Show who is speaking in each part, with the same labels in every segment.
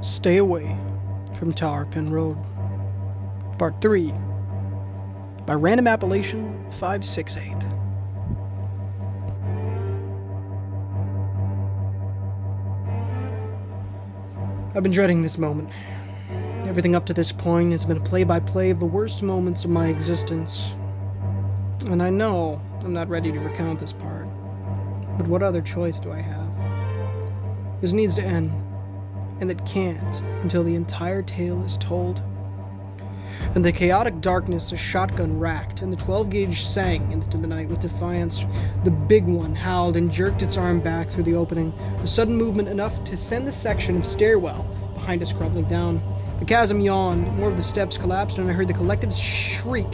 Speaker 1: Stay away from Tauerpin Road. Part 3 by Random Appellation 568. I've been dreading this moment. Everything up to this point has been a play-by-play of the worst moments of my existence. And I know I'm not ready to recount this part. But what other choice do I have? This needs to end. And it can't until the entire tale is told. In the chaotic darkness, a shotgun racked, and the 12-gauge sang into the night with defiance. The big one howled and jerked its arm back through the opening, a sudden movement enough to send the section of stairwell behind us crumbling down. The chasm yawned, more of the steps collapsed, and I heard the collective shriek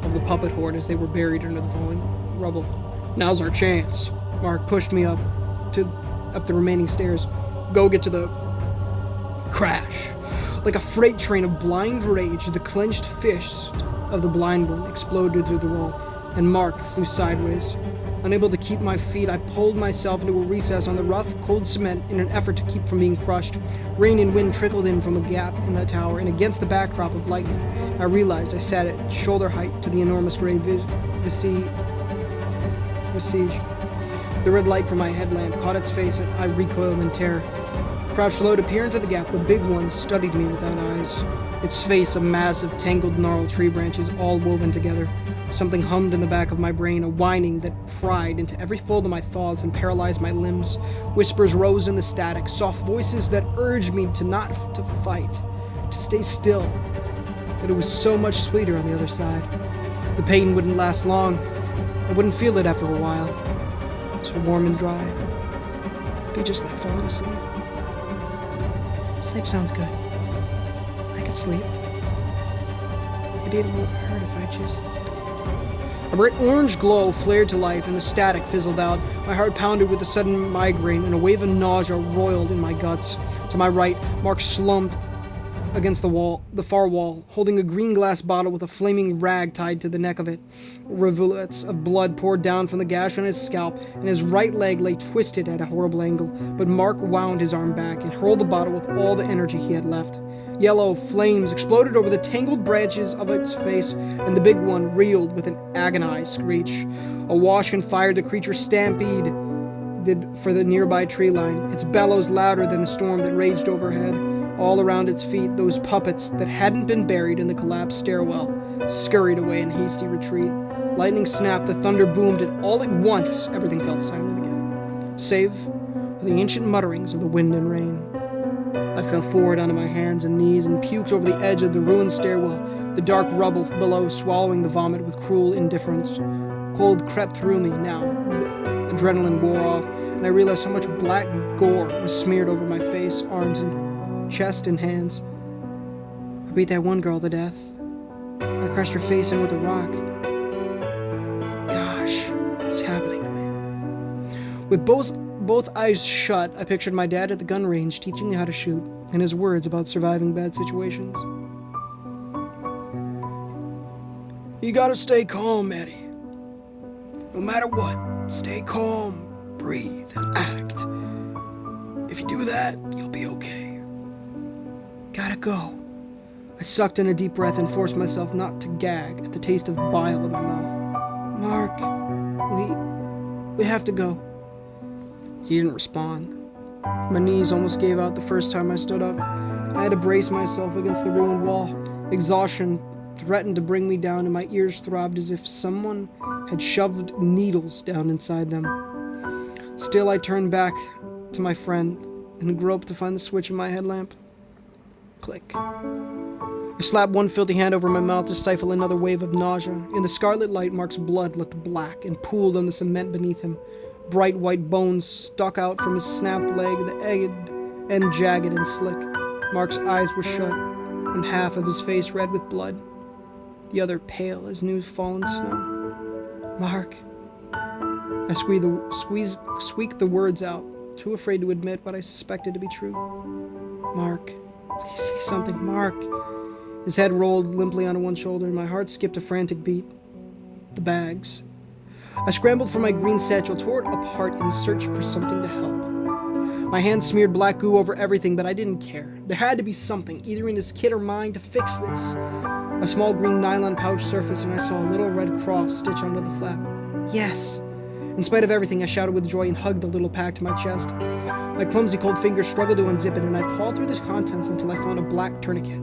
Speaker 1: of the puppet horde as they were buried under the falling rubble. "Now's our chance." Mark pushed me up the remaining stairs. "Go get to the..." Crash. Like a freight train of blind rage, the clenched fist of the blind one exploded through the wall, and Mark flew sideways. Unable to keep my feet, I pulled myself into a recess on the rough, cold cement in an effort to keep from being crushed. Rain and wind trickled in from a gap in the tower, and against the backdrop of lightning, I realized I sat at shoulder height to the enormous gray visage. The red light from my headlamp caught its face, and I recoiled in terror. Crouched low to peer into the gap, the big one studied me without eyes. Its face a mass of tangled, gnarled tree branches all woven together. Something hummed in the back of my brain, a whining that pried into every fold of my thoughts and paralyzed my limbs. Whispers rose in the static, soft voices that urged me to not to fight, to stay still. But it was so much sweeter on the other side. The pain wouldn't last long. I wouldn't feel it after a while. So warm and dry. It'd be just like falling asleep. Sleep sounds good. I could sleep. Maybe it won't hurt if I just... A bright orange glow flared to life, and the static fizzled out. My heart pounded with a sudden migraine, and a wave of nausea roiled in my guts. To my right, Mark slumped against the far wall, holding a green glass bottle with a flaming rag tied to the neck of it. Rivulets of blood poured down from the gash on his scalp, and his right leg lay twisted at a horrible angle. But Mark wound his arm back and hurled the bottle with all the energy he had left. Yellow flames exploded over the tangled branches of its face, and the big one reeled with an agonized screech. Awash in fire, the creature stampeded for the nearby tree line, its bellows louder than the storm that raged overhead. All around its feet, those puppets that hadn't been buried in the collapsed stairwell scurried away in hasty retreat. Lightning snapped, the thunder boomed, and all at once everything felt silent again, save for the ancient mutterings of the wind and rain. I fell forward onto my hands and knees and puked over the edge of the ruined stairwell, the dark rubble below swallowing the vomit with cruel indifference. Cold crept through me now. The adrenaline wore off, and I realized how much black gore was smeared over my face, arms, and chest and hands. I beat that one girl to death. I crushed her face in with a rock. Gosh, what's happening to me? With both eyes shut, I pictured my dad at the gun range teaching me how to shoot, and his words about surviving bad situations. "You gotta stay calm, Eddie. No matter what, stay calm, breathe, and act. If you do that, you'll be okay. Gotta go." I sucked in a deep breath and forced myself not to gag at the taste of bile in my mouth. "Mark, we have to go." He didn't respond. My knees almost gave out the first time I stood up. I had to brace myself against the ruined wall. Exhaustion threatened to bring me down, and my ears throbbed as if someone had shoved needles down inside them. Still, I turned back to my friend and groped to find the switch in my headlamp. Click. I slapped one filthy hand over my mouth to stifle another wave of nausea. In the scarlet light, Mark's blood looked black and pooled on the cement beneath him. Bright white bones stuck out from his snapped leg, the end jagged and slick. Mark's eyes were shut, and half of his face red with blood, the other pale as new fallen snow. "Mark." I squeaked the words out, too afraid to admit what I suspected to be true. "Mark. Please say something, Mark." His head rolled limply onto one shoulder, and my heart skipped a frantic beat. The bags. I scrambled for my green satchel, tore it apart in search for something to help. My hands smeared black goo over everything, but I didn't care. There had to be something, either in his kit or mine, to fix this. A small green nylon pouch surfaced, and I saw a little red cross stitched onto the flap. Yes! In spite of everything, I shouted with joy and hugged the little pack to my chest. My clumsy cold fingers struggled to unzip it, and I pawed through the contents until I found a black tourniquet,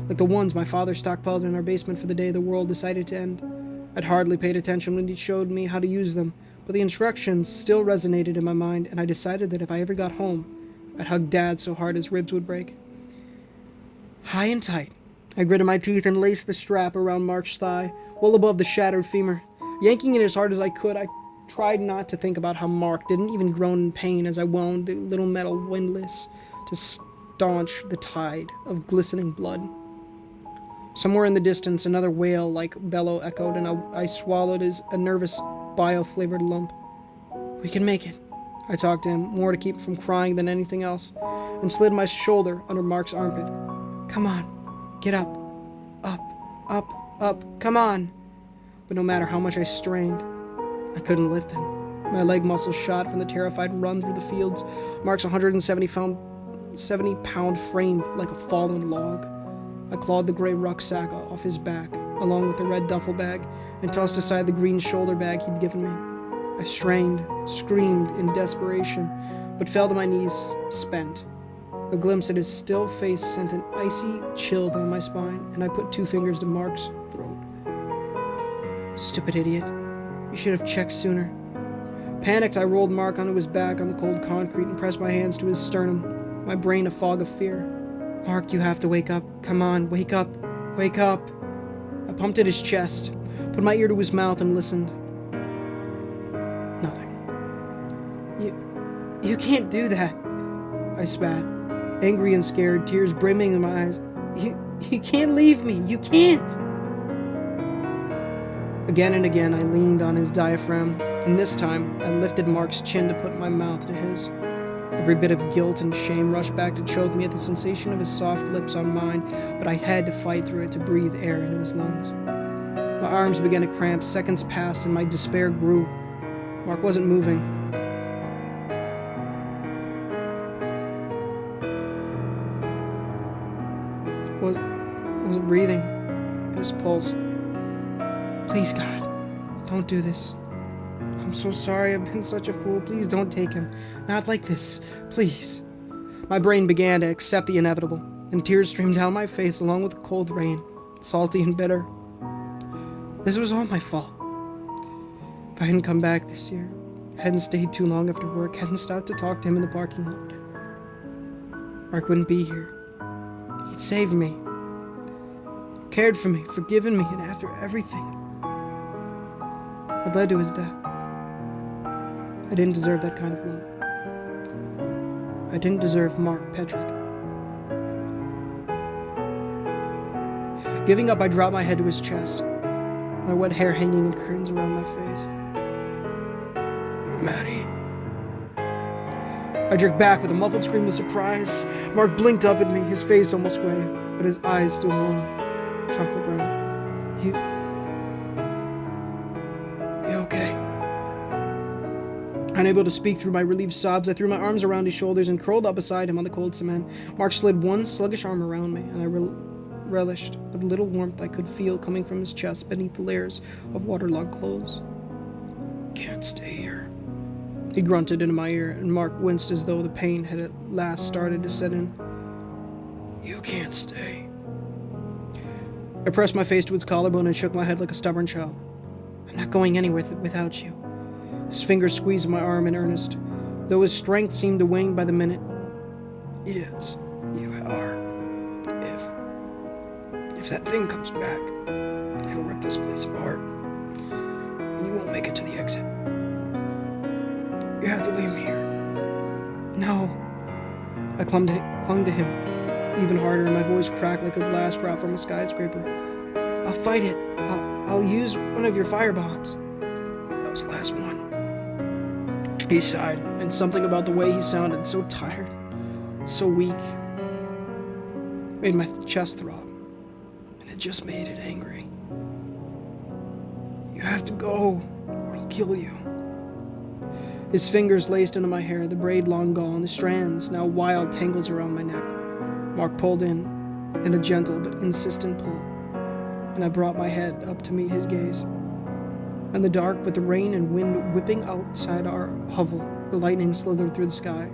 Speaker 1: like the ones my father stockpiled in our basement for the day the world decided to end. I'd hardly paid attention when he showed me how to use them, but the instructions still resonated in my mind, and I decided that if I ever got home, I'd hug Dad so hard his ribs would break. High and tight, I gritted my teeth and laced the strap around Mark's thigh, well above the shattered femur. Yanking it as hard as I could, I tried not to think about how Mark didn't even groan in pain as I wound the little metal windlass to staunch the tide of glistening blood. Somewhere in the distance, another wail-like bellow echoed, and I swallowed as a nervous, bio-flavored lump. We can make it, I talked to him, more to keep from crying than anything else, and slid my shoulder under Mark's armpit. Come on, get up, up, up, up, come on. But no matter how much I strained, I couldn't lift him. My leg muscles shot from the terrified run through the fields. Mark's 170-pound frame like a fallen log. I clawed the gray rucksack off his back, along with the red duffel bag, and tossed aside the green shoulder bag he'd given me. I strained, screamed in desperation, but fell to my knees, spent. A glimpse at his still face sent an icy chill down my spine, and I put 2 fingers to Mark's throat. Stupid idiot. You should have checked sooner. Panicked, I rolled Mark onto his back on the cold concrete and pressed my hands to his sternum, my brain a fog of fear. Mark, you have to wake up. Come on, wake up. Wake up. I pumped at his chest, put my ear to his mouth and listened. Nothing. You can't do that, I spat, angry and scared, tears brimming in my eyes. You can't leave me. You can't. Again and again, I leaned on his diaphragm, and this time, I lifted Mark's chin to put my mouth to his. Every bit of guilt and shame rushed back to choke me at the sensation of his soft lips on mine, but I had to fight through it to breathe air into his lungs. My arms began to cramp, seconds passed, and my despair grew. Mark wasn't moving. Wasn't breathing. His pulse. Please, God, don't do this. I'm so sorry, I've been such a fool. Please don't take him. Not like this. Please. My brain began to accept the inevitable, and tears streamed down my face along with the cold rain, salty and bitter. This was all my fault. If I hadn't come back this year, hadn't stayed too long after work, hadn't stopped to talk to him in the parking lot, Mark wouldn't be here. He'd saved me. Cared for me, forgiven me, and after everything had led to his death. I didn't deserve that kind of love. I didn't deserve Mark Petrick. Giving up, I dropped my head to his chest, my wet hair hanging in curtains around my face. Maddie. I jerked back with a muffled scream of surprise. Mark blinked up at me, his face almost gray, but his eyes still warm, chocolate brown. You okay? Unable to speak through my relieved sobs, I threw my arms around his shoulders and curled up beside him on the cold cement. Mark slid one sluggish arm around me, and I relished the little warmth I could feel coming from his chest beneath the layers of waterlogged clothes. Can't stay here, he grunted into my ear, and Mark winced as though the pain had at last started to set in. You can't stay. I pressed my face to his collarbone and shook my head like a stubborn child. I'm not going anywhere without you. His fingers squeezed my arm in earnest, though his strength seemed to wane by the minute. Yes, you are. If that thing comes back, it'll rip this place apart, and you won't make it to the exit. You have to leave me here. No. I clung to him even harder, and my voice cracked like a glass drop from a skyscraper. I'll fight it. I'll use one of your firebombs. That was the last one. He sighed, and something about the way he sounded, so tired, so weak, made my chest throb, and it just made it angry. You have to go, or I'll kill you. His fingers laced into my hair, the braid long gone, the strands now wild tangles around my neck. Mark pulled in a gentle but insistent pull, and I brought my head up to meet his gaze. In the dark, with the rain and wind whipping outside our hovel, the lightning slithered through the sky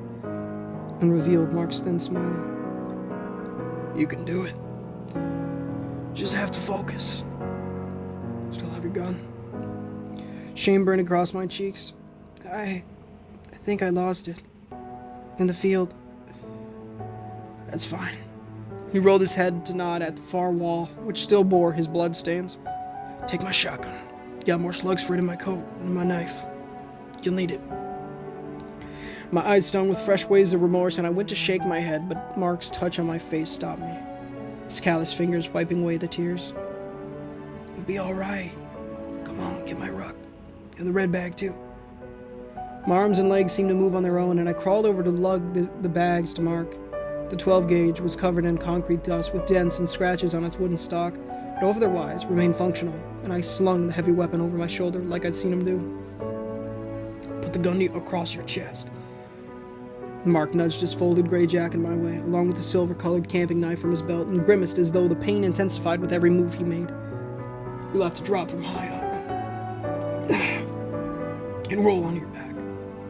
Speaker 1: and revealed Mark's thin smile. "You can do it. Just have to focus. Still have your gun?" Shame burned across my cheeks. I think I lost it. In the field. That's fine. He rolled his head to nod at the far wall, which still bore his blood stains. Take my shotgun. Got more slugs for it in my coat and my knife. You'll need it. My eyes stung with fresh waves of remorse, and I went to shake my head, but Mark's touch on my face stopped me, his callous fingers wiping away the tears. You'll be all right. Come on, get my ruck. And the red bag, too. My arms and legs seemed to move on their own, and I crawled over to lug the bags to Mark. The 12 gauge was covered in concrete dust with dents and scratches on its wooden stock, but otherwise remained functional, and I slung the heavy weapon over my shoulder like I'd seen him do. Put the gun across your chest. Mark nudged his folded gray jacket my way, along with the silver-colored camping knife from his belt, and grimaced as though the pain intensified with every move he made. You'll have to drop from high up and roll on your back.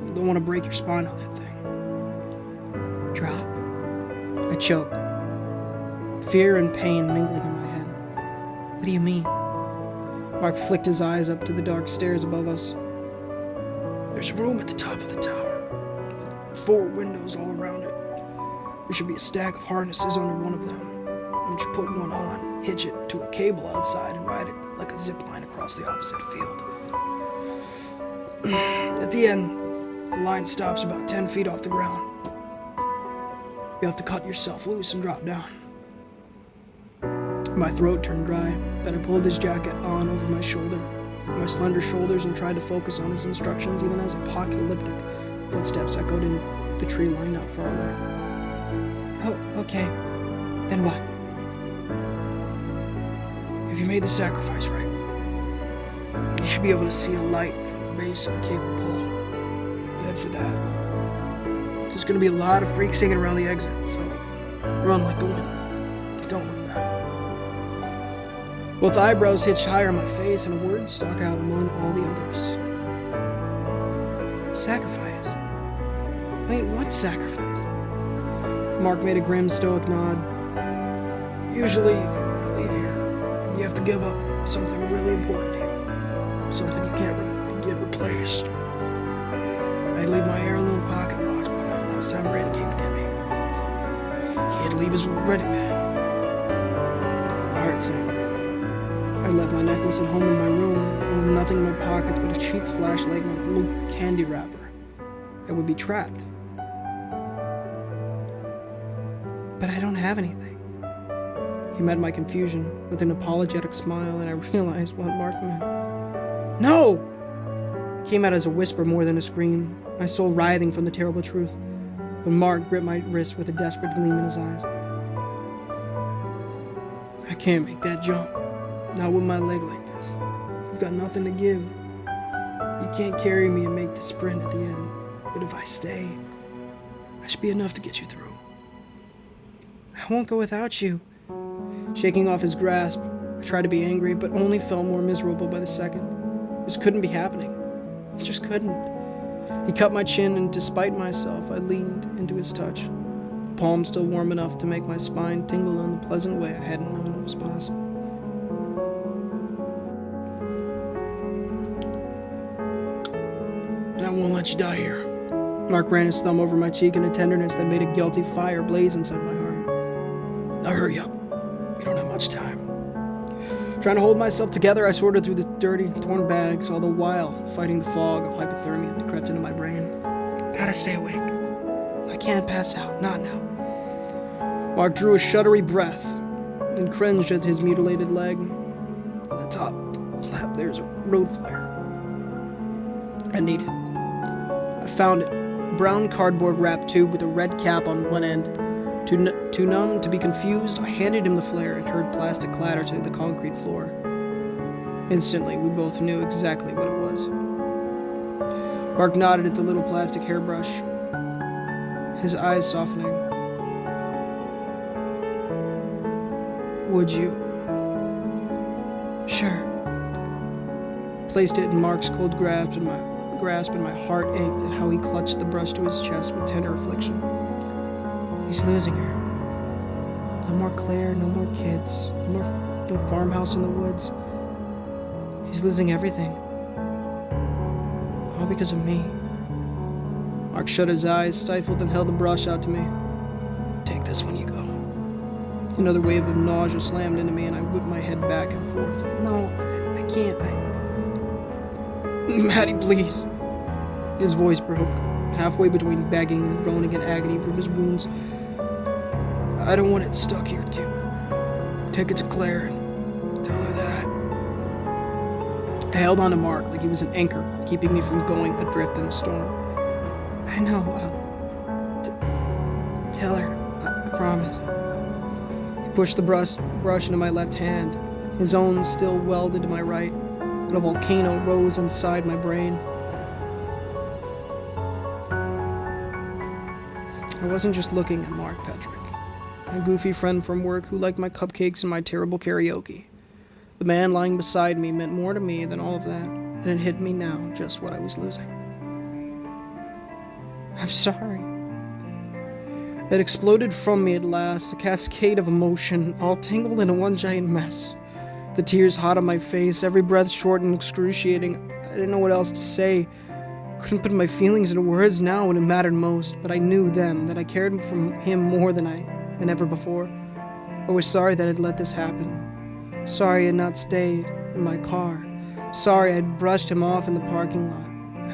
Speaker 1: You don't want to break your spine on that thing. Drop. I choked, fear and pain mingling in my head. What do you mean? Mark flicked his eyes up to the dark stairs above us. There's a room at the top of the tower, with 4 windows all around it. There should be a stack of harnesses under one of them. Once you put one on, hitch it to a cable outside and ride it like a zip line across the opposite field. At the end, the line stops about 10 feet off the ground. You have to cut yourself loose and drop down. My throat turned dry, but I pulled his jacket on over my shoulder, my slender shoulders, and tried to focus on his instructions even as apocalyptic footsteps echoed in the tree line not far away. Oh, okay. Then what? If you made the sacrifice right, you should be able to see a light from the base of the cable pole. Head for that. There's gonna be a lot of freaks singing around the exit, so run like the wind. Don't look back. Both eyebrows hitched higher on my face, and a word stuck out among all the others. Sacrifice. Wait, what sacrifice? Mark made a grim, stoic nod. Usually, if you want to leave here, you have to give up something really important to you. Something you can't get replaced. I'd leave my heirloom pocket watch behind last time Randy came to get me. He had to leave his wedding man. My heart sank. I left my necklace at home in my room, and with nothing in my pockets but a cheap flashlight and an old candy wrapper. I would be trapped. But I don't have anything. He met my confusion with an apologetic smile, and I realized what Mark meant. No! It came out as a whisper more than a scream, my soul writhing from the terrible truth, when Mark gripped my wrist with a desperate gleam in his eyes. I can't make that jump. Not with my leg like this. I've got nothing to give. You can't carry me and make the sprint at the end. But if I stay, I should be enough to get you through. I won't go without you. Shaking off his grasp, I tried to be angry, but only felt more miserable by the second. This couldn't be happening. It just couldn't. He cut my chin, and despite myself, I leaned into his touch. The palm still warm enough to make my spine tingle in the pleasant way I hadn't known it was possible. And I won't let you die here. Mark ran his thumb over my cheek in a tenderness that made a guilty fire blaze inside my heart. Now hurry up. We don't have much time. Trying to hold myself together, I sorted through the dirty, torn bags, all the while fighting the fog of hypothermia that crept into my brain. Gotta stay awake. I can't pass out, not now. Mark drew a shuddery breath and cringed at his mutilated leg. At the top slab, there's a road flare. I need it. I found it. A brown cardboard wrapped tube with a red cap on one end. Too numb to be confused, I handed him the flare and heard plastic clatter to the concrete floor. Instantly, we both knew exactly what it was. Mark nodded at the little plastic hairbrush, his eyes softening. Would you? Sure. Placed it in Mark's cold grasp, and my heart ached at how he clutched the brush to his chest with tender affliction. He's losing her. No more Claire, no more kids, no more f***ing farmhouse in the woods. He's losing everything. All because of me. Mark shut his eyes, stifled, and held the brush out to me. Take this when you go. Another wave of nausea slammed into me, and I whipped my head back and forth. No, I can't. Maddie, please. His voice broke, halfway between begging and groaning in agony from his wounds. I don't want it stuck here, too. Take it to Claire and tell her that I held on to Mark like he was an anchor, keeping me from going adrift in the storm. I know. Tell her. I promise. He pushed the brush into my left hand, his own still welded to my right, and a volcano rose inside my brain. I wasn't just looking at Mark Petrick, a goofy friend from work who liked my cupcakes and my terrible karaoke. The man lying beside me meant more to me than all of that, and it hit me now just what I was losing. I'm sorry. It exploded from me at last, a cascade of emotion, all tangled into one giant mess. The tears hot on my face, every breath short and excruciating. I didn't know what else to say. Couldn't put my feelings into words now when it mattered most, but I knew then that I cared for him more than ever before. I was sorry that I'd let this happen. Sorry I had not stayed in my car. Sorry I'd brushed him off in the parking lot.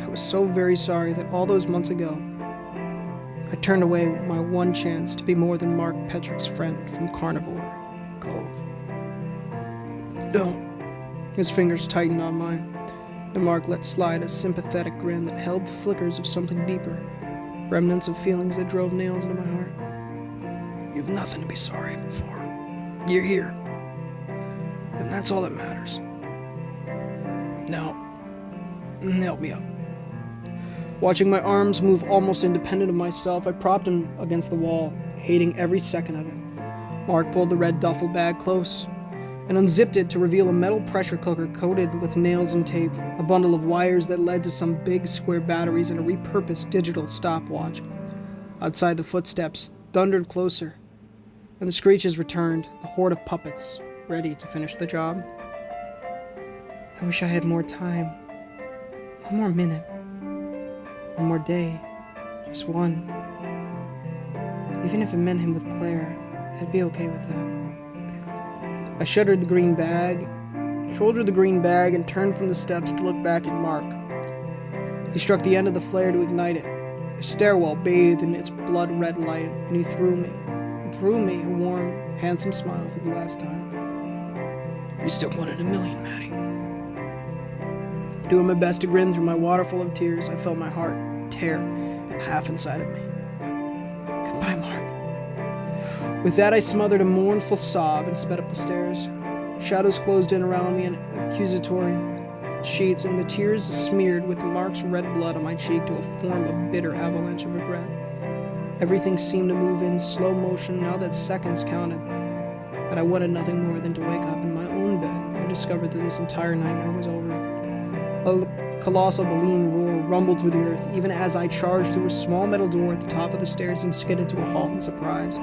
Speaker 1: I was so very sorry that all those months ago, I turned away my one chance to be more than Mark Petrick's friend from Carnivore Cove. Don't. His fingers tightened on mine, and Mark let slide a sympathetic grin that held flickers of something deeper, remnants of feelings that drove nails into my heart. You have nothing to be sorry for. You're here, and that's all that matters. Now, help me up. Watching my arms move almost independent of myself, I propped him against the wall, hating every second of it. Mark pulled the red duffel bag close and unzipped it to reveal a metal pressure cooker coated with nails and tape, a bundle of wires that led to some big square batteries and a repurposed digital stopwatch. Outside, the footsteps thundered closer, and the screeches returned, the horde of puppets, ready to finish the job. I wish I had more time. One more minute. One more day. Just one. Even if it meant him with Claire, I'd be okay with that. I shouldered the green bag, and turned from the steps to look back at Mark. He struck the end of the flare to ignite it. The stairwell bathed in its blood-red light, and he threw me a warm, handsome smile for the last time. You still wanted a million, Maddie. Doing my best to grin through my waterfall of tears, I felt my heart tear in half inside of me. Goodbye, Mark. With that, I smothered a mournful sob and sped up the stairs. Shadows closed in around me in accusatory sheets, and the tears smeared with Mark's red blood on my cheek to form a bitter avalanche of regret. Everything seemed to move in slow motion now that seconds counted, and I wanted nothing more than to wake up in my own bed and discover that this entire nightmare was over. A colossal baleen roar rumbled through the earth, even as I charged through a small metal door at the top of the stairs and skidded to a halt in surprise.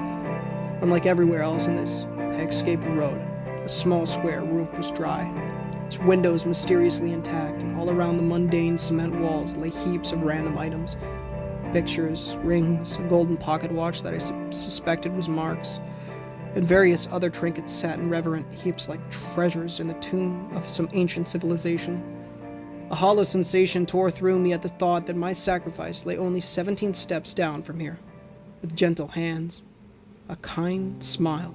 Speaker 1: Unlike everywhere else in this escaped road, a small square room was dry, its windows mysteriously intact, and all around the mundane cement walls lay heaps of random items. Pictures, rings, a golden pocket watch that I suspected was Mark's, and various other trinkets sat in reverent heaps like treasures in the tomb of some ancient civilization. A hollow sensation tore through me at the thought that my sacrifice lay only 17 steps down from here, with gentle hands, a kind smile,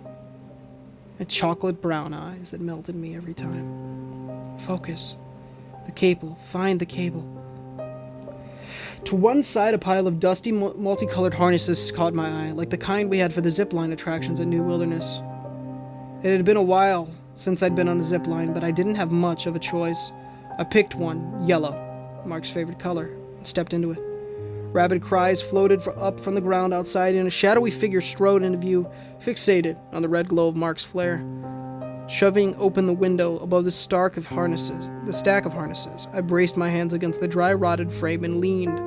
Speaker 1: and chocolate brown eyes that melted me every time. Focus. The cable. Find the cable. To one side, a pile of dusty, multicolored harnesses caught my eye, like the kind we had for the zipline attractions at New Wilderness. It had been a while since I'd been on a zipline, but I didn't have much of a choice. I picked one, yellow, Mark's favorite color, and stepped into it. Rabid cries floated up from the ground outside, and a shadowy figure strode into view, fixated on the red glow of Mark's flare. Shoving open the window above the stack of harnesses, I braced my hands against the dry, rotted frame and leaned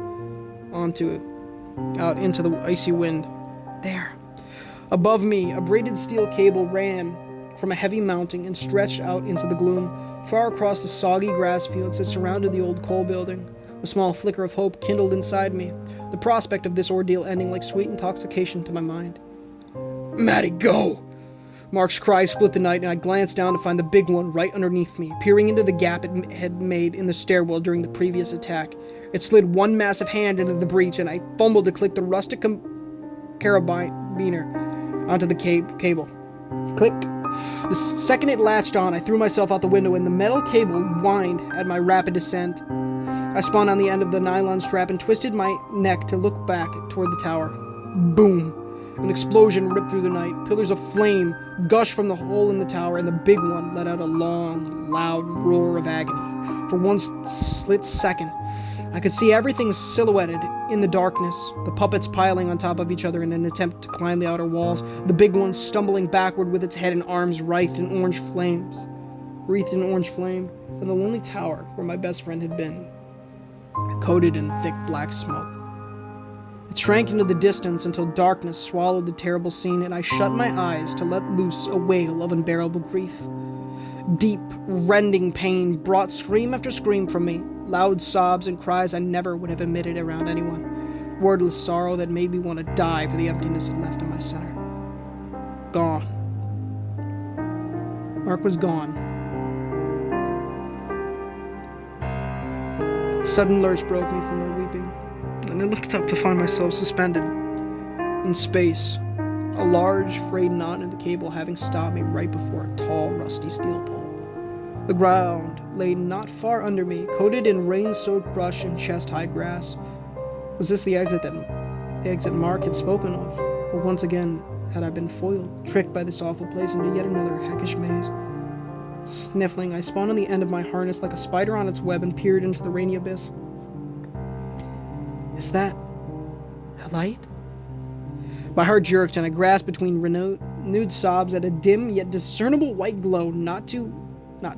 Speaker 1: out into the icy wind. There. Above me, a braided steel cable ran from a heavy mounting and stretched out into the gloom, far across the soggy grass fields that surrounded the old coal building. A small flicker of hope kindled inside me, the prospect of this ordeal ending like sweet intoxication to my mind. "Maddie, go!" Mark's cry split the night, and I glanced down to find the big one right underneath me, peering into the gap it had made in the stairwell during the previous attack. It slid one massive hand into the breach, and I fumbled to click the rustic carabiner onto the cable. Click. The second it latched on, I threw myself out the window, and the metal cable whined at my rapid descent. I spun on the end of the nylon strap and twisted my neck to look back toward the tower. Boom! An explosion ripped through the night. Pillars of flame gushed from the hole in the tower, and the big one let out a long, loud roar of agony. For one split second, I could see everything silhouetted in the darkness, the puppets piling on top of each other in an attempt to climb the outer walls, the big one stumbling backward with its head and arms wreathed in orange flame, and the lonely tower where my best friend had been, coated in thick black smoke. It shrank into the distance until darkness swallowed the terrible scene, and I shut my eyes to let loose a wail of unbearable grief. Deep, rending pain brought scream after scream from me, loud sobs and cries I never would have emitted around anyone. Wordless sorrow that made me want to die for the emptiness it left in my center. Gone. Mark was gone. A sudden lurch broke me from my weeping, and I looked up to find myself suspended in space, a large frayed knot in the cable having stopped me right before a tall, rusty steel pole. The ground lay not far under me, coated in rain-soaked brush and chest-high grass. Was this the exit Mark had spoken of? Or once again had I been foiled, tricked by this awful place into yet another heckish maze? Sniffling, I spun on the end of my harness like a spider on its web and peered into the rainy abyss. Is that a light? My heart jerked, and I grasped between renewed sobs at a dim yet discernible white glow not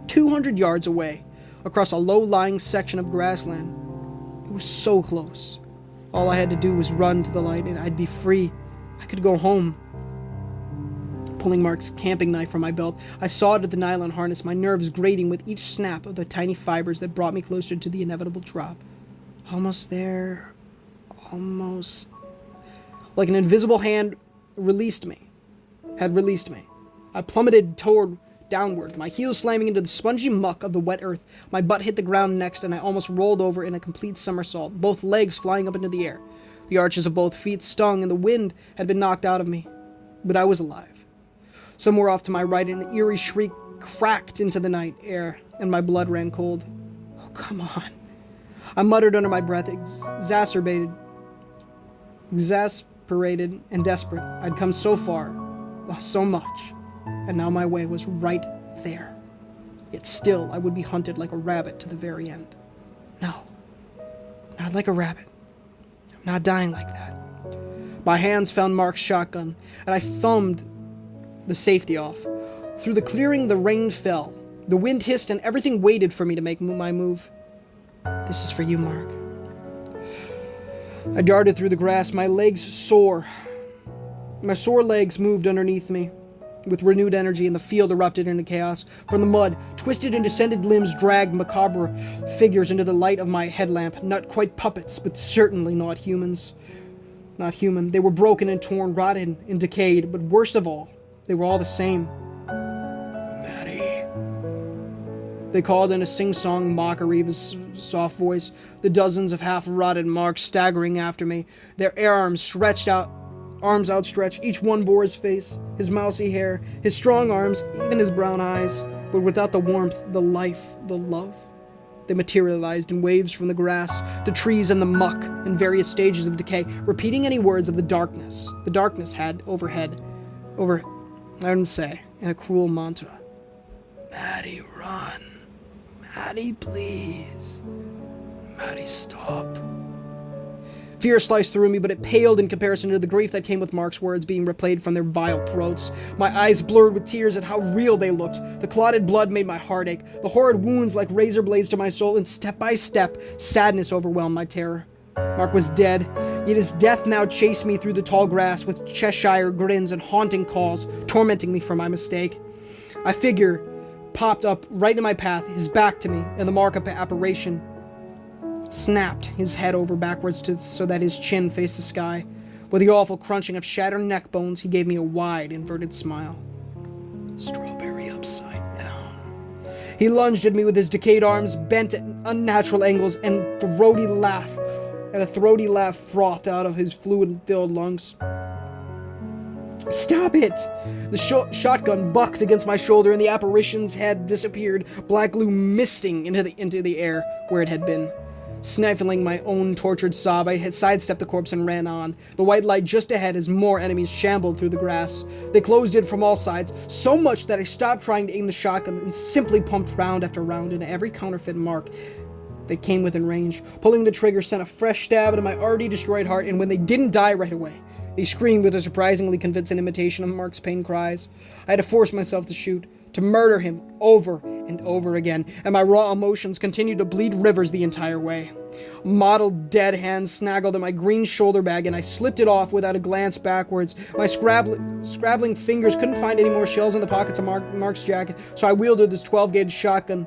Speaker 1: 200 yards away, across a low-lying section of grassland. It was so close. All I had to do was run to the light, and I'd be free. I could go home. Pulling Mark's camping knife from my belt, I sawed at the nylon harness, my nerves grating with each snap of the tiny fibers that brought me closer to the inevitable drop. Almost there. Almost. Like an invisible hand had released me. I plummeted downward, my heels slamming into the spongy muck of the wet earth. My butt hit the ground next, and I almost rolled over in a complete somersault, both legs flying up into the air. The arches of both feet stung, and the wind had been knocked out of me. But I was alive. Somewhere off to my right, an eerie shriek cracked into the night air, and my blood ran cold. Oh, come on. I muttered under my breath, exasperated and desperate. I'd come so far, lost so much, and now my way was right there. Yet still I would be hunted like a rabbit to the very end. No, not like a rabbit. I'm not dying like that. My hands found Mark's shotgun, and I thumbed the safety off. Through the clearing, the rain fell. The wind hissed, and everything waited for me to make my move. This is for you, Mark. I darted through the grass, my legs sore. My sore legs moved underneath me with renewed energy, and the field erupted into chaos. From the mud, twisted and descended limbs dragged macabre figures into the light of my headlamp. Not quite puppets, but certainly not humans. Not human. They were broken and torn, rotten and decayed, but worst of all, they were all the same. Maddie. They called in a sing-song mockery of his soft voice, the dozens of half-rotted marks staggering after me, their arms outstretched, each one bore his face, his mousy hair, his strong arms, even his brown eyes, but without the warmth, the life, the love. They materialized in waves from the grass, the trees, and the muck, in various stages of decay, repeating any words of the darkness had I heard him say, in a cruel mantra. Maddie, run. Maddie, please. Maddie, stop. Fear sliced through me, but it paled in comparison to the grief that came with Mark's words being replayed from their vile throats. My eyes blurred with tears at how real they looked. The clotted blood made my heart ache, the horrid wounds like razor blades to my soul, and step by step, sadness overwhelmed my terror. Mark was dead, yet his death now chased me through the tall grass with Cheshire grins and haunting calls, tormenting me for my mistake. A figure popped up right in my path, his back to me, and the Mark apparition snapped his head over backwards so that his chin faced the sky. With the awful crunching of shattered neck bones, he gave me a wide, inverted smile. Strawberry upside down. He lunged at me with his decayed arms bent at unnatural angles, and a throaty laugh frothed out of his fluid-filled lungs. Stop it! The shotgun bucked against my shoulder, and the apparition's head disappeared, black glue misting into the air where it had been. Stifling my own tortured sob, I had sidestepped the corpse and ran on. The white light just ahead as more enemies shambled through the grass. They closed in from all sides, so much that I stopped trying to aim the shotgun and simply pumped round after round into every counterfeit mark that came within range. Pulling the trigger sent a fresh stab into my already destroyed heart, and when they didn't die right away, they screamed with a surprisingly convincing imitation of Mark's pain cries. I had to force myself to shoot, to murder him over and over again, and my raw emotions continued to bleed rivers the entire way. Mottled dead hands snaggled at my green shoulder bag, and I slipped it off without a glance backwards. My scrabbling fingers couldn't find any more shells in the pockets of Mark's jacket, so I wielded this 12-gauge shotgun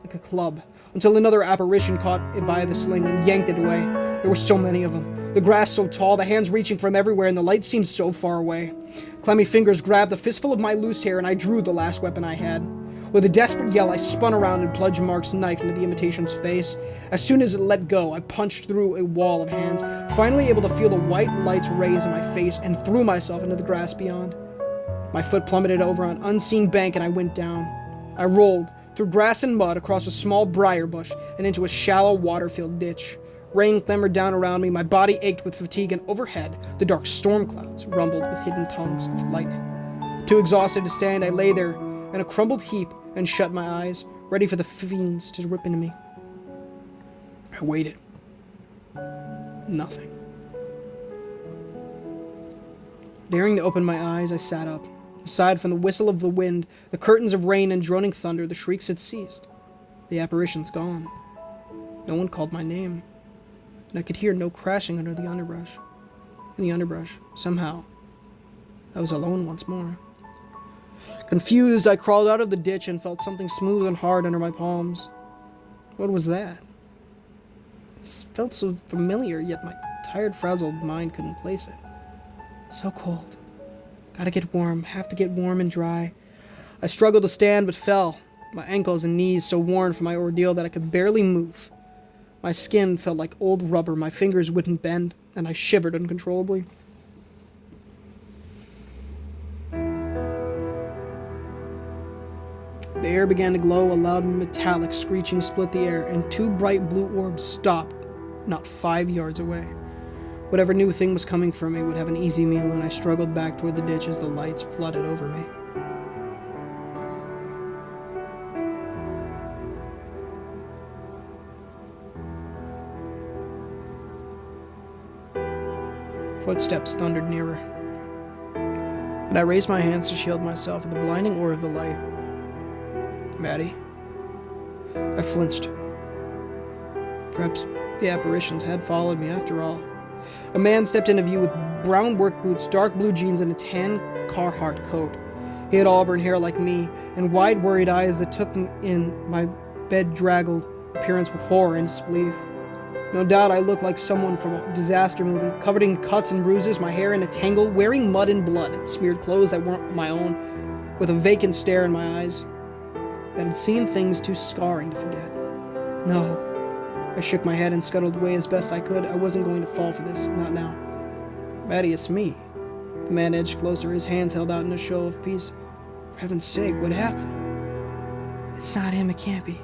Speaker 1: like a club, until another apparition caught it by the sling and yanked it away. There were so many of them. The grass so tall, the hands reaching from everywhere, and the light seemed so far away. Clammy fingers grabbed a fistful of my loose hair, and I drew the last weapon I had. With a desperate yell, I spun around and plunged Mark's knife into the imitation's face. As soon as it let go, I punched through a wall of hands, finally able to feel the white light's rays on my face, and threw myself into the grass beyond. My foot plummeted over an unseen bank, and I went down. I rolled through grass and mud, across a small briar bush, and into a shallow water-filled ditch. Rain clambered down around me, my body ached with fatigue, and overhead, the dark storm clouds rumbled with hidden tongues of lightning. Too exhausted to stand, I lay there in a crumbled heap and shut my eyes, ready for the fiends to rip into me. I waited. Nothing. Daring to open my eyes, I sat up. Aside from the whistle of the wind, the curtains of rain and droning thunder, the shrieks had ceased. The apparition's gone. No one called my name, and I could hear no crashing under the underbrush. In the underbrush, somehow, I was alone once more. Confused, I crawled out of the ditch and felt something smooth and hard under my palms. What was that? It felt so familiar, yet my tired, frazzled mind couldn't place it. So cold. Gotta get warm, have to get warm and dry. I struggled to stand, but fell, my ankles and knees so worn from my ordeal that I could barely move. My skin felt like old rubber, my fingers wouldn't bend, and I shivered uncontrollably. The air began to glow, a loud metallic screeching split the air, and two bright blue orbs stopped not 5 yards away. Whatever new thing was coming for me would have an easy meal, and I struggled back toward the ditch as the lights flooded over me. Footsteps thundered nearer, and I raised my hands to shield myself in the blinding orb of the light. Maddie. I flinched. Perhaps the apparitions had followed me after all. A man stepped into view with brown work boots, dark blue jeans, and a tan Carhartt coat. He had auburn hair like me, and wide, worried eyes that took in my bedraggled appearance with horror and disbelief. No doubt I looked like someone from a disaster movie, covered in cuts and bruises, my hair in a tangle, wearing mud and blood, smeared clothes that weren't my own, with a vacant stare in my eyes that had seen things too scarring to forget. No. I shook my head and scuttled away as best I could. I wasn't going to fall for this, not now. Maddie, it's me. The man edged closer, his hands held out in a show of peace. For heaven's sake, what happened? It's not him, it can't be.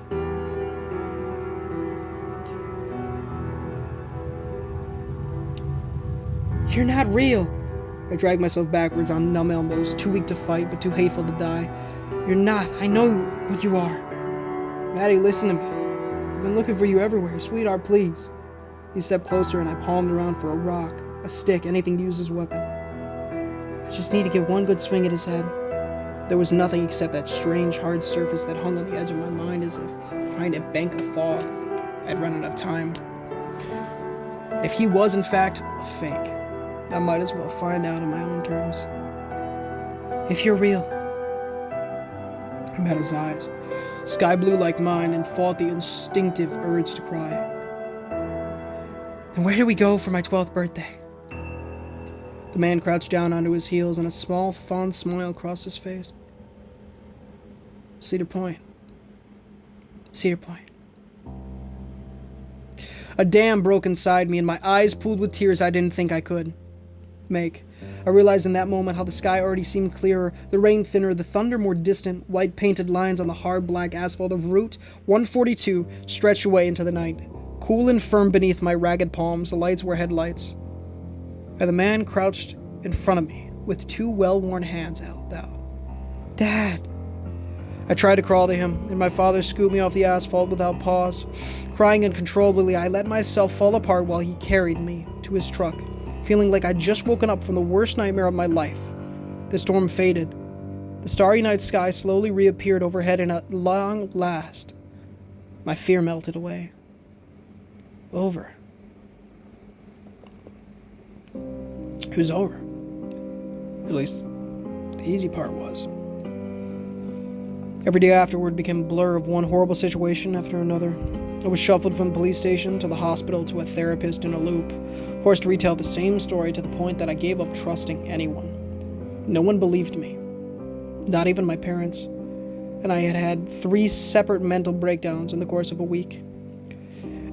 Speaker 1: You're not real. I dragged myself backwards on numb elbows, too weak to fight, but too hateful to die. You're not. I know what you are. Maddie, listen to me. I've been looking for you everywhere. Sweetheart, please. He stepped closer and I palmed around for a rock, a stick, anything to use as a weapon. I just need to get one good swing at his head. There was nothing except that strange, hard surface that hung on the edge of my mind as if behind a bank of fog. I'd run out of time. If he was, in fact, a fake, I might as well find out on my own terms. If you're real. I met his eyes, sky blue like mine, and fought the instinctive urge to cry. Then where do we go for my 12th birthday? The man crouched down onto his heels, and a small, fond smile crossed his face. Cedar Point. Cedar Point. A dam broke inside me, and my eyes pooled with tears I didn't think I could make. I realized in that moment how the sky already seemed clearer, the rain thinner, the thunder more distant, white painted lines on the hard black asphalt of Route 142 stretched away into the night. Cool and firm beneath my ragged palms, the lights were headlights. And the man crouched in front of me, with two well-worn hands held out. Dad! I tried to crawl to him, and my father scooped me off the asphalt without pause. Crying uncontrollably, I let myself fall apart while he carried me to his truck, feeling like I'd just woken up from the worst nightmare of my life. The storm faded. The starry night sky slowly reappeared overhead, and at long last, my fear melted away. Over. It was over. At least, the easy part was. Every day afterward became a blur of one horrible situation after another. I was shuffled from the police station to the hospital to a therapist in a loop, forced to retell the same story to the point that I gave up trusting anyone. No one believed me, not even my parents, and I had had 3 separate mental breakdowns in the course of a week.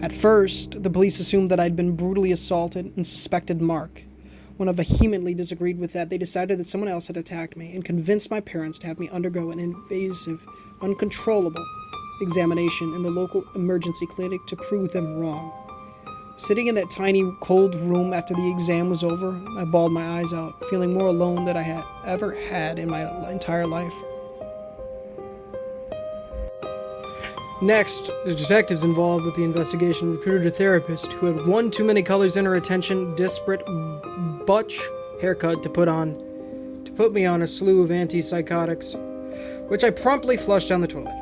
Speaker 1: At first, the police assumed that I'd been brutally assaulted and suspected Mark. When I vehemently disagreed with that, they decided that someone else had attacked me and convinced my parents to have me undergo an invasive, uncontrollable examination in the local emergency clinic to prove them wrong. Sitting in that tiny, cold room after the exam was over, I bawled my eyes out, feeling more alone than I had ever had in my entire life. Next, the detectives involved with the investigation recruited a therapist who had one too many colors in her attention, disparate butch haircut to put me on a slew of antipsychotics, which I promptly flushed down the toilet.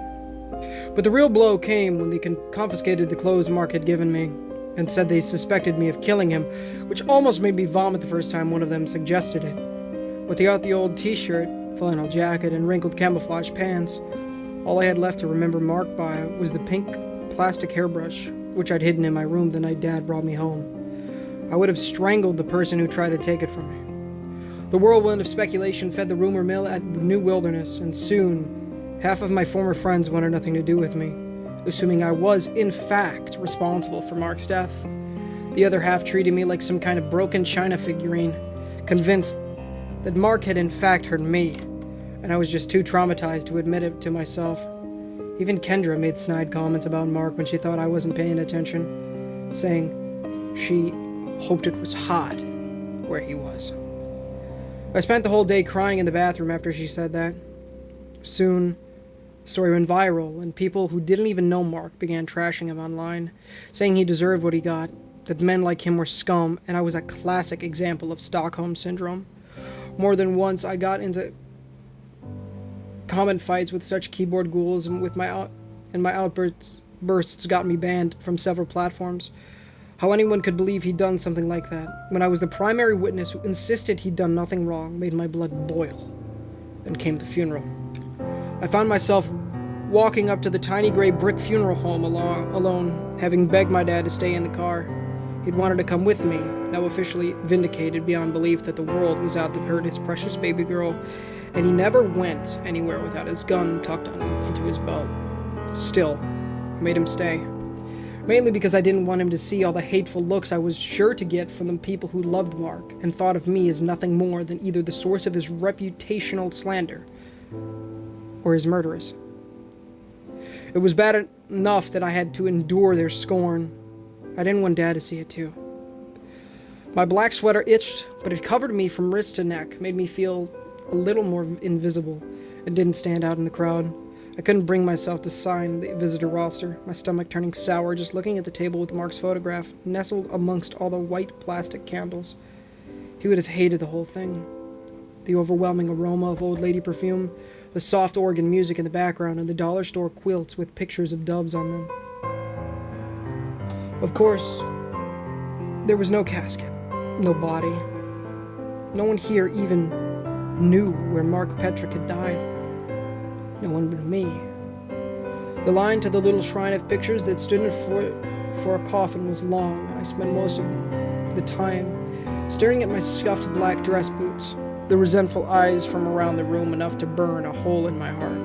Speaker 1: But the real blow came when they confiscated the clothes Mark had given me and said they suspected me of killing him, which almost made me vomit the first time one of them suggested it. Without the old t-shirt, flannel jacket, and wrinkled camouflage pants, all I had left to remember Mark by was the pink plastic hairbrush, which I'd hidden in my room the night Dad brought me home. I would have strangled the person who tried to take it from me. The whirlwind of speculation fed the rumor mill at New Wilderness, and soon, half of my former friends wanted nothing to do with me, assuming I was, in fact, responsible for Mark's death. The other half treated me like some kind of broken china figurine, convinced that Mark had in fact hurt me, and I was just too traumatized to admit it to myself. Even Kendra made snide comments about Mark when she thought I wasn't paying attention, saying she hoped it was hot where he was. I spent the whole day crying in the bathroom after she said that. Soon, the story went viral, and people who didn't even know Mark began trashing him online, saying he deserved what he got, that men like him were scum, and I was a classic example of Stockholm Syndrome. More than once, I got into comment fights with such keyboard ghouls, and my outbursts got me banned from several platforms. How anyone could believe he'd done something like that, when I was the primary witness who insisted he'd done nothing wrong, made my blood boil. Then came the funeral. I found myself walking up to the tiny gray brick funeral home alone, having begged my dad to stay in the car. He'd wanted to come with me, now officially vindicated beyond belief that the world was out to hurt his precious baby girl, and he never went anywhere without his gun tucked into his belt. Still, I made him stay. Mainly because I didn't want him to see all the hateful looks I was sure to get from the people who loved Mark and thought of me as nothing more than either the source of his reputational slander or his murderess. It was bad enough that I had to endure their scorn. I didn't want Dad to see it too. My black sweater itched, but it covered me from wrist to neck, made me feel a little more invisible, and didn't stand out in the crowd. I couldn't bring myself to sign the visitor roster, my stomach turning sour just looking at the table with Mark's photograph, nestled amongst all the white plastic candles. He would have hated the whole thing. The overwhelming aroma of old lady perfume, the soft organ music in the background, and the dollar store quilts with pictures of doves on them. Of course, there was no casket, no body. No one here even knew where Mark Petrick had died. No one but me. The line to the little shrine of pictures that stood in for a coffin was long, and I spent most of the time staring at my scuffed black dress boots, the resentful eyes from around the room enough to burn a hole in my heart.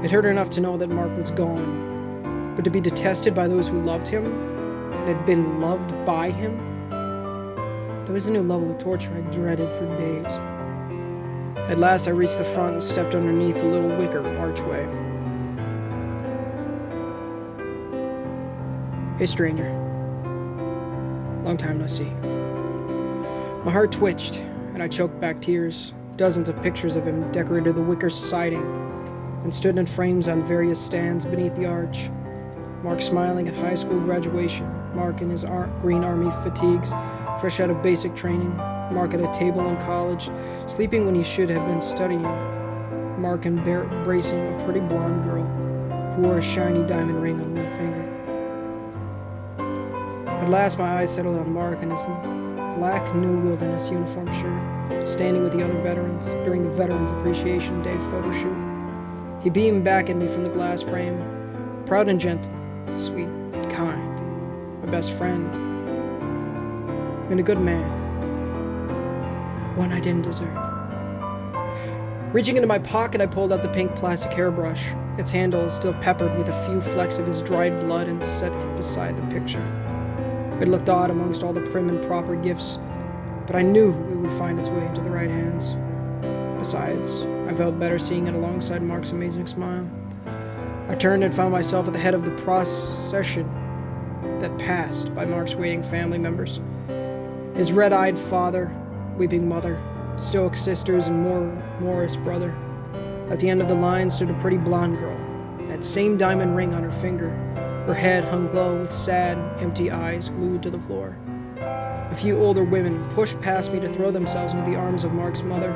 Speaker 1: It hurt enough to know that Mark was gone, but to be detested by those who loved him, and had been loved by him, there was a new level of torture I dreaded for days. At last I reached the front and stepped underneath the little wicker archway. Hey, stranger. Long time no see. My heart twitched, and I choked back tears. Dozens of pictures of him decorated the wicker siding and stood in frames on various stands beneath the arch. Mark smiling at high school graduation. Mark in his green army fatigues, fresh out of basic training. Mark at a table in college, sleeping when he should have been studying. Mark embracing a pretty blonde girl who wore a shiny diamond ring on one finger. At last my eyes settled on Mark in his black New Wilderness uniform shirt, standing with the other veterans during the Veterans Appreciation Day photo shoot. He beamed back at me from the glass frame, proud and gentle, sweet and kind, my best friend, and a good man. One I didn't deserve. Reaching into my pocket, I pulled out the pink plastic hairbrush, its handle still peppered with a few flecks of his dried blood, and set it beside the picture. It looked odd amongst all the prim and proper gifts, but I knew it would find its way into the right hands. Besides, I felt better seeing it alongside Mark's amazing smile. I turned and found myself at the head of the procession that passed by Mark's waiting family members. His red-eyed father, weeping mother, stoic sisters, and Morris brother. At the end of the line stood a pretty blonde girl, that same diamond ring on her finger. Her head hung low with sad, empty eyes glued to the floor. A few older women pushed past me to throw themselves into the arms of Mark's mother,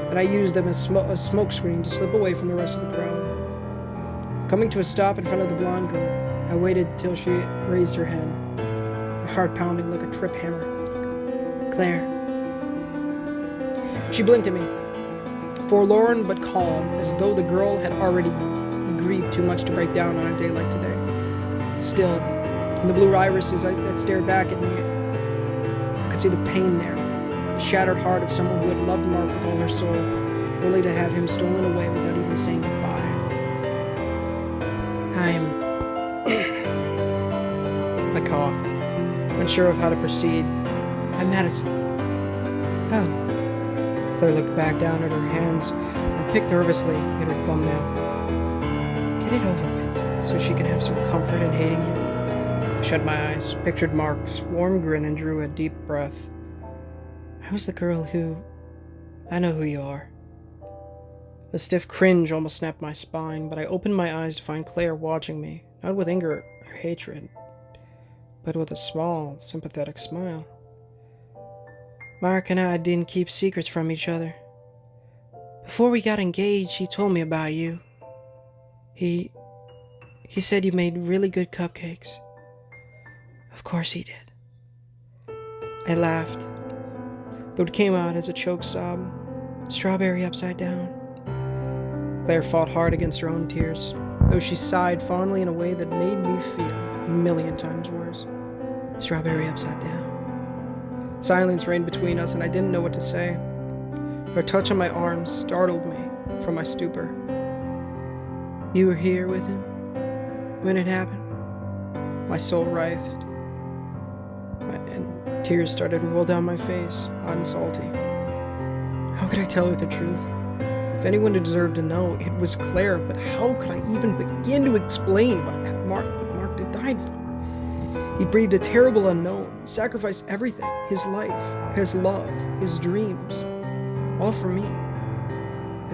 Speaker 1: and I used them as a smokescreen to slip away from the rest of the crowd. Coming to a stop in front of the blonde girl, I waited till she raised her head, my heart pounding like a trip hammer. Claire. She blinked at me, forlorn but calm, as though the girl had already grieved too much to break down on a day like today. Still, in the blue irises that stared back at me, I could see the pain there, the shattered heart of someone who had loved Mark with all her soul, only to have him stolen away without even saying goodbye. I coughed, unsure of how to proceed. I'm Madison. Oh. Claire looked back down at her hands and picked nervously at her thumbnail. Get it over with, so she can have some comfort in hating you. I shut my eyes, pictured Mark's warm grin, and drew a deep breath. I was the girl who... I know who you are. A stiff cringe almost snapped my spine, but I opened my eyes to find Claire watching me, not with anger or hatred, but with a small, sympathetic smile. Mark and I didn't keep secrets from each other. Before we got engaged, he told me about you. He said you made really good cupcakes. Of course he did. I laughed, though it came out as a choked sob. Strawberry upside down. Claire fought hard against her own tears, though she sighed fondly in a way that made me feel a million times worse. Strawberry upside down. Silence reigned between us, and I didn't know what to say. Her touch on my arm startled me from my stupor. You were here with him when it happened? My soul writhed, and tears started to roll down my face, hot and salty. How could I tell her the truth? If anyone deserved to know, it was Claire, but how could I even begin to explain what Mark had died for? He breathed a terrible unknown, sacrificed everything, his life, his love, his dreams, all for me.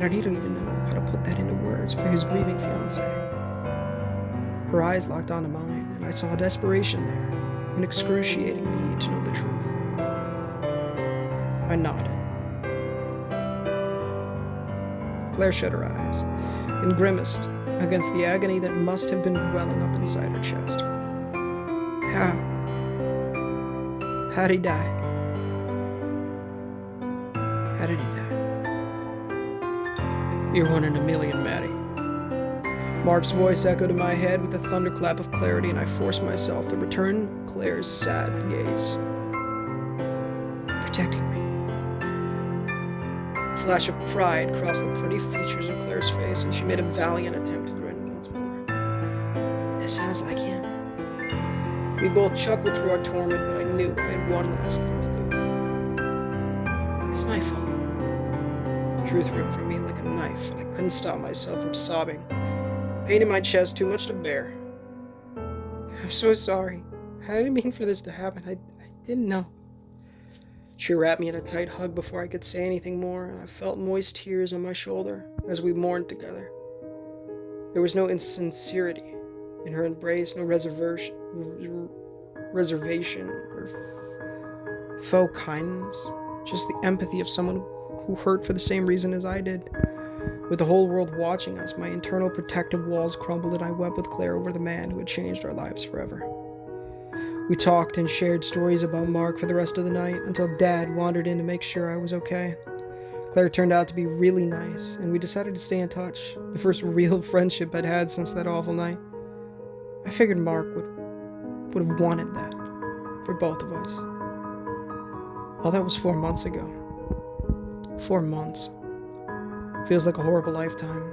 Speaker 1: and I didn't even know how to put that into words for his grieving fiancée. Her eyes locked onto mine, and I saw desperation there, an excruciating need to know the truth. I nodded. Claire shut her eyes and grimaced against the agony that must have been welling up inside her chest. How'd he die? How did he die? You're one in a million, Maddie. Mark's voice echoed in my head with a thunderclap of clarity, and I forced myself to return Claire's sad gaze. Protecting me. A flash of pride crossed the pretty features of Claire's face, and she made a valiant attempt to grin once more. It sounds like him. We both chuckled through our torment, but I knew I had one last thing to do. It's my fault. The truth ripped from me like a knife, and I couldn't stop myself from sobbing. Pain in my chest, too much to bear. I'm so sorry. I didn't mean for this to happen. I didn't know. She wrapped me in a tight hug before I could say anything more, and I felt moist tears on my shoulder as we mourned together. There was no insincerity in her embrace, no reservation or faux kindness, just the empathy of someone who hurt for the same reason as I did. With the whole world watching us, my internal protective walls crumbled, and I wept with Claire over the man who had changed our lives forever. We talked and shared stories about Mark for the rest of the night until Dad wandered in to make sure I was okay. Claire turned out to be really nice, and we decided to stay in touch, the first real friendship I'd had since that awful night. I figured Mark would have wanted that for both of us. Well, that was 4 months ago. 4 months. Feels like a horrible lifetime.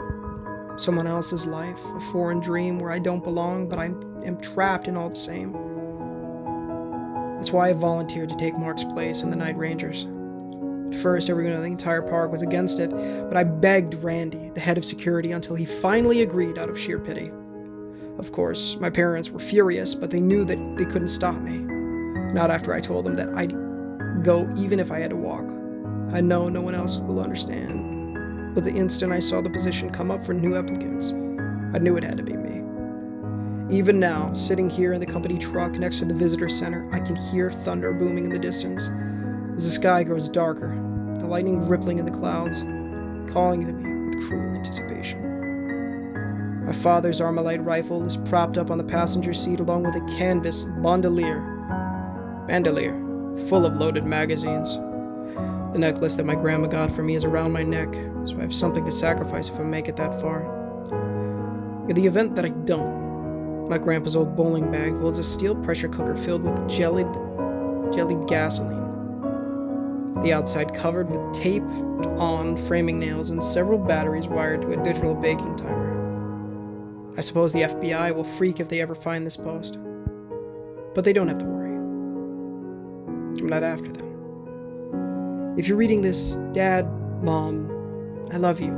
Speaker 1: Someone else's life, a foreign dream where I don't belong, but I am trapped in all the same. That's why I volunteered to take Mark's place in the Night Rangers. At first, everyone in the entire park was against it, but I begged Randy, the head of security, until he finally agreed out of sheer pity. Of course, my parents were furious, but they knew that they couldn't stop me. Not after I told them that I'd go even if I had to walk. I know no one else will understand. But the instant I saw the position come up for new applicants, I knew it had to be me. Even now, sitting here in the company truck next to the visitor center, I can hear thunder booming in the distance as the sky grows darker, the lightning rippling in the clouds, calling to me with cruel anticipation. My father's Armalite rifle is propped up on the passenger seat along with a canvas bandolier, full of loaded magazines. The necklace that my grandma got for me is around my neck, so I have something to sacrifice if I make it that far. In the event that I don't, my grandpa's old bowling bag holds a steel pressure cooker filled with jellied gasoline. The outside covered with taped-on framing nails and several batteries wired to a digital baking timer. I suppose the FBI will freak if they ever find this post. But they don't have to worry. I'm not after them. If you're reading this, Dad, Mom, I love you.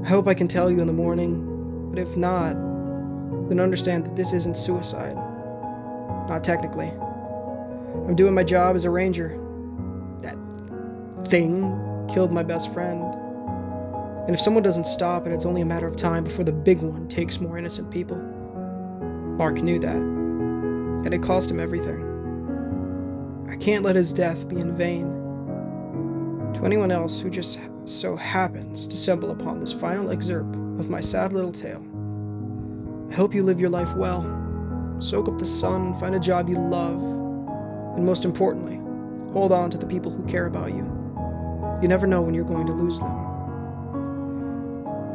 Speaker 1: I hope I can tell you in the morning, but if not, then understand that this isn't suicide. Not technically. I'm doing my job as a ranger. That thing killed my best friend. And if someone doesn't stop it, it's only a matter of time before the big one takes more innocent people. Mark knew that, and it cost him everything. I can't let his death be in vain. To anyone else who just so happens to stumble upon this final excerpt of my sad little tale, I hope you live your life well, soak up the sun, find a job you love, and most importantly, hold on to the people who care about you. You never know when you're going to lose them.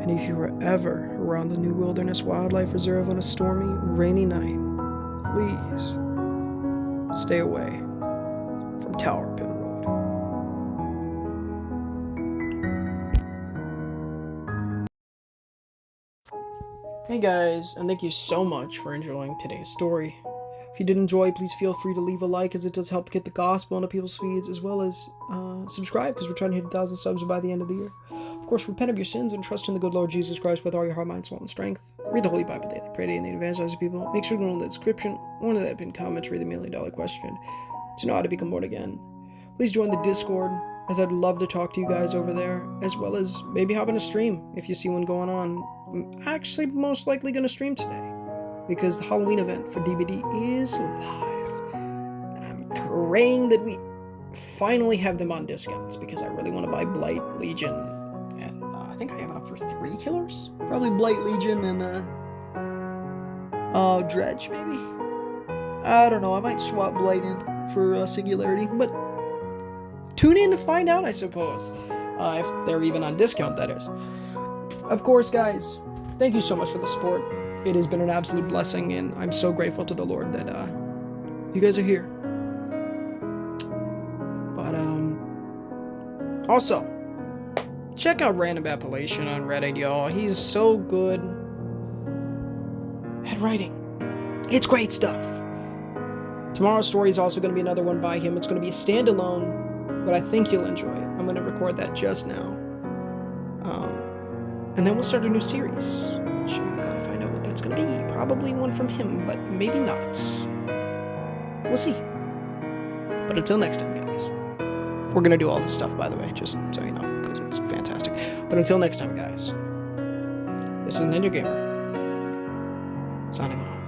Speaker 1: And if you are ever around the New Wilderness Wildlife Reserve on a stormy, rainy night, please stay away from Tauerpin Road. Hey guys, and thank you so much for enjoying today's story. If you did enjoy, please feel free to leave a like, as it does help get the gospel into people's feeds, as well as subscribe, because we're trying to hit 1,000 subs by the end of the year. Of course, repent of your sins and trust in the good Lord Jesus Christ with all your heart, mind, soul, and strength. Read the Holy Bible daily, pray daily, and evangelize people. Make sure to go in the description, one of that pinned comment to read the $1 million question to know how to become born again. Please join the Discord as I'd love to talk to you guys over there, as well as maybe having a stream if you see one going on. I'm actually most likely going to stream today, because the Halloween event for DBD is live. And I'm praying that we finally have them on discounts, because I really want to buy Blight, Legion, and I think I have enough for 3 killers? Probably Blight, Legion, and Dredge, maybe? I don't know, I might swap Blight in for Singularity, but tune in to find out, I suppose. If they're even on discount, that is. Of course, guys, thank you so much for the support. It has been an absolute blessing, and I'm so grateful to the Lord that you guys are here. But also, check out Random Appellation on Reddit, y'all. He's so good at writing. It's great stuff. Tomorrow's story is also going to be another one by him. It's going to be a standalone, but I think you'll enjoy it. I'm going to record that just now. And then we'll start a new series, which I've got to find out what that's going to be. Probably one from him, but maybe not. We'll see. But until next time, guys. We're going to do all this stuff, by the way, just so you know, because it's fantastic. But until next time, guys. This is Ninja Gamer, signing off.